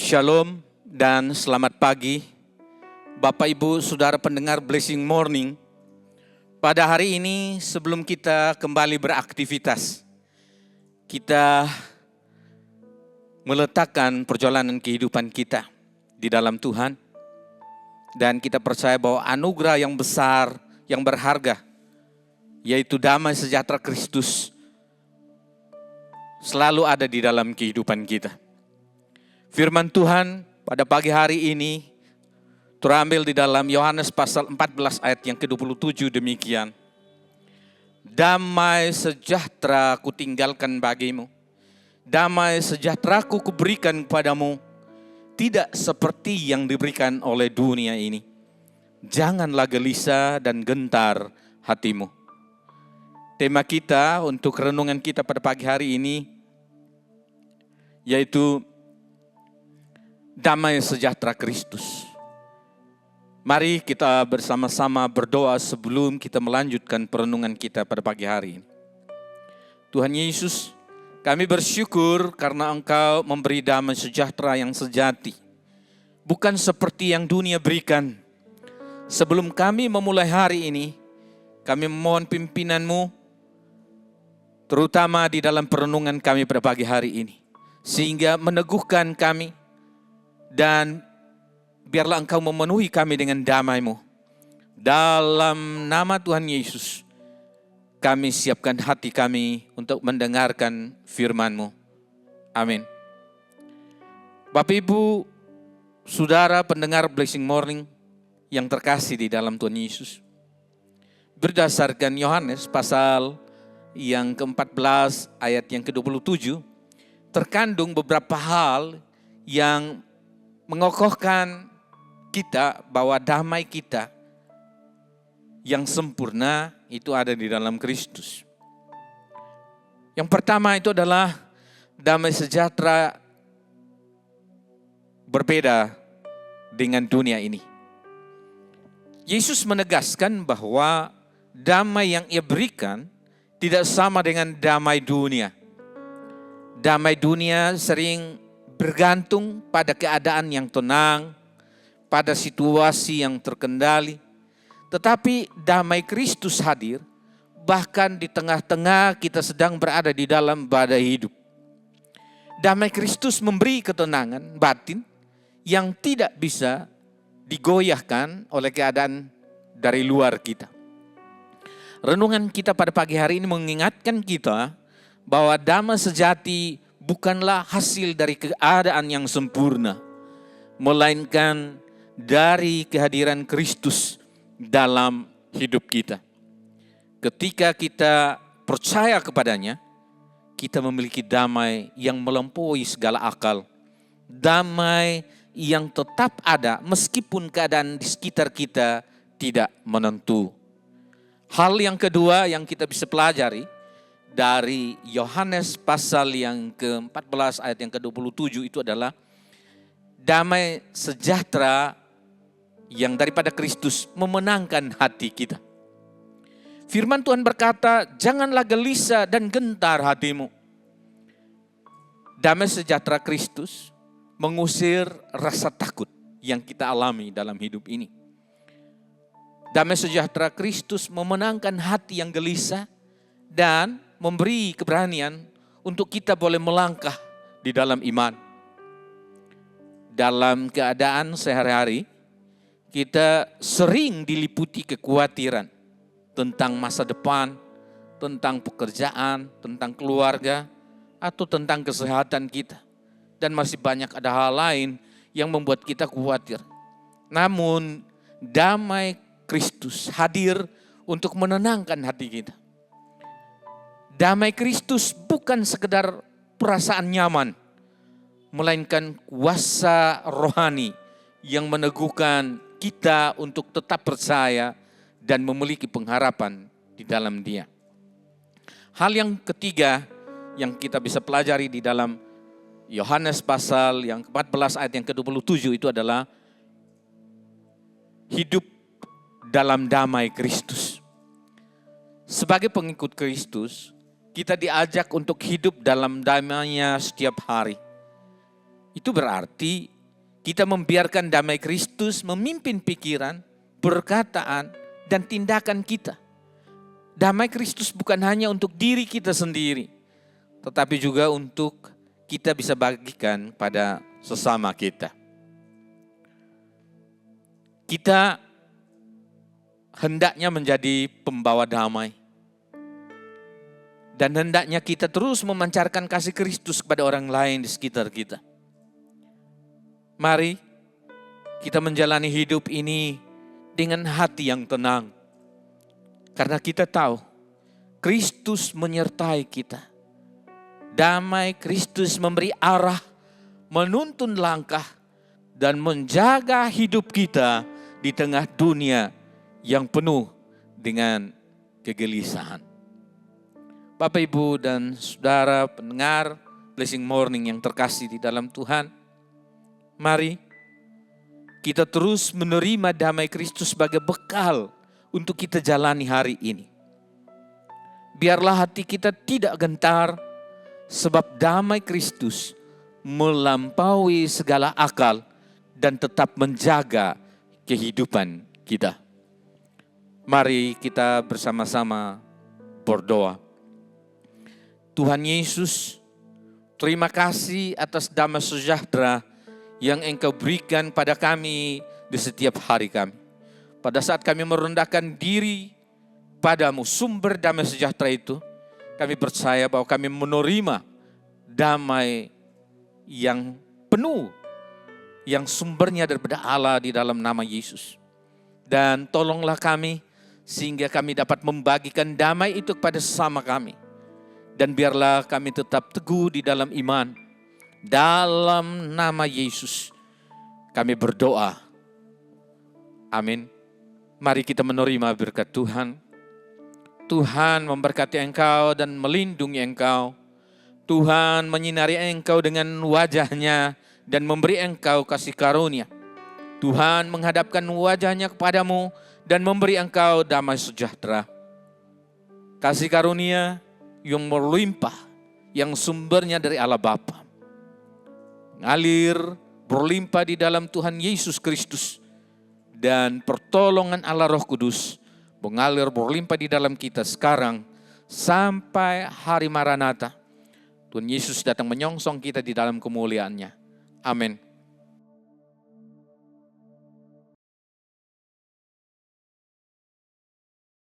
Shalom dan selamat pagi Bapak Ibu Saudara pendengar Blessing Morning. Pada hari ini sebelum kita kembali beraktivitas, kita meletakkan perjalanan kehidupan kita di dalam Tuhan. Dan kita percaya bahwa anugerah yang besar, yang berharga, yaitu damai sejahtera Kristus, selalu ada di dalam kehidupan kita. Firman Tuhan pada pagi hari ini terambil di dalam Yohanes pasal 14 ayat yang ke-27 demikian. Damai sejahtera kutinggalkan bagimu, damai sejahteraku kuberikan kepadamu, tidak seperti yang diberikan oleh dunia ini. Janganlah gelisah dan gentar hatimu. Tema kita untuk renungan kita pada pagi hari ini yaitu damai sejahtera Kristus. Mari kita bersama-sama berdoa sebelum kita melanjutkan perenungan kita pada pagi hari ini. Tuhan Yesus, kami bersyukur karena Engkau memberi damai sejahtera yang sejati, bukan seperti yang dunia berikan. Sebelum kami memulai hari ini, kami memohon pimpinan-Mu, terutama di dalam perenungan kami pada pagi hari ini, sehingga meneguhkan kami, dan biarlah Engkau memenuhi kami dengan damai-Mu. Dalam nama Tuhan Yesus, kami siapkan hati kami untuk mendengarkan firman-Mu. Amin. Bapak Ibu, Saudara pendengar Blessing Morning yang terkasih di dalam Tuhan Yesus. Berdasarkan Yohanes pasal yang ke-14 ayat yang ke-27, terkandung beberapa hal yang mengokohkan kita bahwa damai kita yang sempurna itu ada di dalam Kristus. Yang pertama itu adalah damai sejahtera berbeda dengan dunia ini. Yesus menegaskan bahwa damai yang Ia berikan tidak sama dengan damai dunia. Damai dunia sering bergantung pada keadaan yang tenang, pada situasi yang terkendali. Tetapi damai Kristus hadir bahkan di tengah-tengah kita sedang berada di dalam badai hidup. Damai Kristus memberi ketenangan batin yang tidak bisa digoyahkan oleh keadaan dari luar kita. Renungan kita pada pagi hari ini mengingatkan kita bahwa damai sejati bukanlah hasil dari keadaan yang sempurna, melainkan dari kehadiran Kristus dalam hidup kita. Ketika kita percaya kepadanya, kita memiliki damai yang melampaui segala akal. Damai yang tetap ada meskipun keadaan di sekitar kita tidak menentu. Hal yang kedua yang kita bisa pelajari dari Yohanes pasal yang ke-14 ayat yang ke-27 itu adalah damai sejahtera yang daripada Kristus memenangkan hati kita. Firman Tuhan berkata, janganlah gelisah dan gentar hatimu. Damai sejahtera Kristus mengusir rasa takut yang kita alami dalam hidup ini. Damai sejahtera Kristus memenangkan hati yang gelisah dan memberi keberanian untuk kita boleh melangkah di dalam iman. Dalam keadaan sehari-hari, kita sering diliputi kekhawatiran tentang masa depan, tentang pekerjaan, tentang keluarga, atau tentang kesehatan kita. Dan masih banyak ada hal lain yang membuat kita khawatir. Namun, damai Kristus hadir untuk menenangkan hati kita. Damai Kristus bukan sekedar perasaan nyaman, melainkan kuasa rohani yang meneguhkan kita untuk tetap percaya dan memiliki pengharapan di dalam Dia. Hal yang ketiga yang kita bisa pelajari di dalam Yohanes pasal yang ke-14 ayat yang ke-27 itu adalah hidup dalam damai Kristus. Sebagai pengikut Kristus, kita diajak untuk hidup dalam damai-Nya setiap hari. Itu berarti kita membiarkan damai Kristus memimpin pikiran, perkataan, dan tindakan kita. Damai Kristus bukan hanya untuk diri kita sendiri, tetapi juga untuk kita bisa bagikan pada sesama kita. Kita hendaknya menjadi pembawa damai. Dan hendaknya kita terus memancarkan kasih Kristus kepada orang lain di sekitar kita. Mari kita menjalani hidup ini dengan hati yang tenang. Karena kita tahu Kristus menyertai kita. Damai Kristus memberi arah, menuntun langkah, dan menjaga hidup kita di tengah dunia yang penuh dengan kegelisahan. Bapak, Ibu, dan saudara pendengar Blessing Morning yang terkasih di dalam Tuhan, mari kita terus menerima damai Kristus sebagai bekal untuk kita jalani hari ini. Biarlah hati kita tidak gentar, sebab damai Kristus melampaui segala akal dan tetap menjaga kehidupan kita. Mari kita bersama-sama berdoa. Tuhan Yesus, terima kasih atas damai sejahtera yang Engkau berikan pada kami di setiap hari kami. Pada saat kami merendahkan diri padamu, sumber damai sejahtera itu, kami percaya bahwa kami menerima damai yang penuh, yang sumbernya daripada Allah di dalam nama Yesus. Dan tolonglah kami sehingga kami dapat membagikan damai itu kepada sesama kami. Dan biarlah kami tetap teguh di dalam iman. Dalam nama Yesus kami berdoa. Amin. Mari kita menerima berkat Tuhan. Tuhan memberkati engkau dan melindungi engkau. Tuhan menyinari engkau dengan wajah-Nya dan memberi engkau kasih karunia. Tuhan menghadapkan wajah-Nya kepadamu dan memberi engkau damai sejahtera. Kasih karunia yang melimpah, yang sumbernya dari Allah Bapa, ngalir berlimpah di dalam Tuhan Yesus Kristus, dan pertolongan Allah Roh Kudus mengalir berlimpah di dalam kita sekarang sampai hari Maranatha. Tuhan Yesus datang menyongsong kita di dalam kemuliaan-Nya. Amin.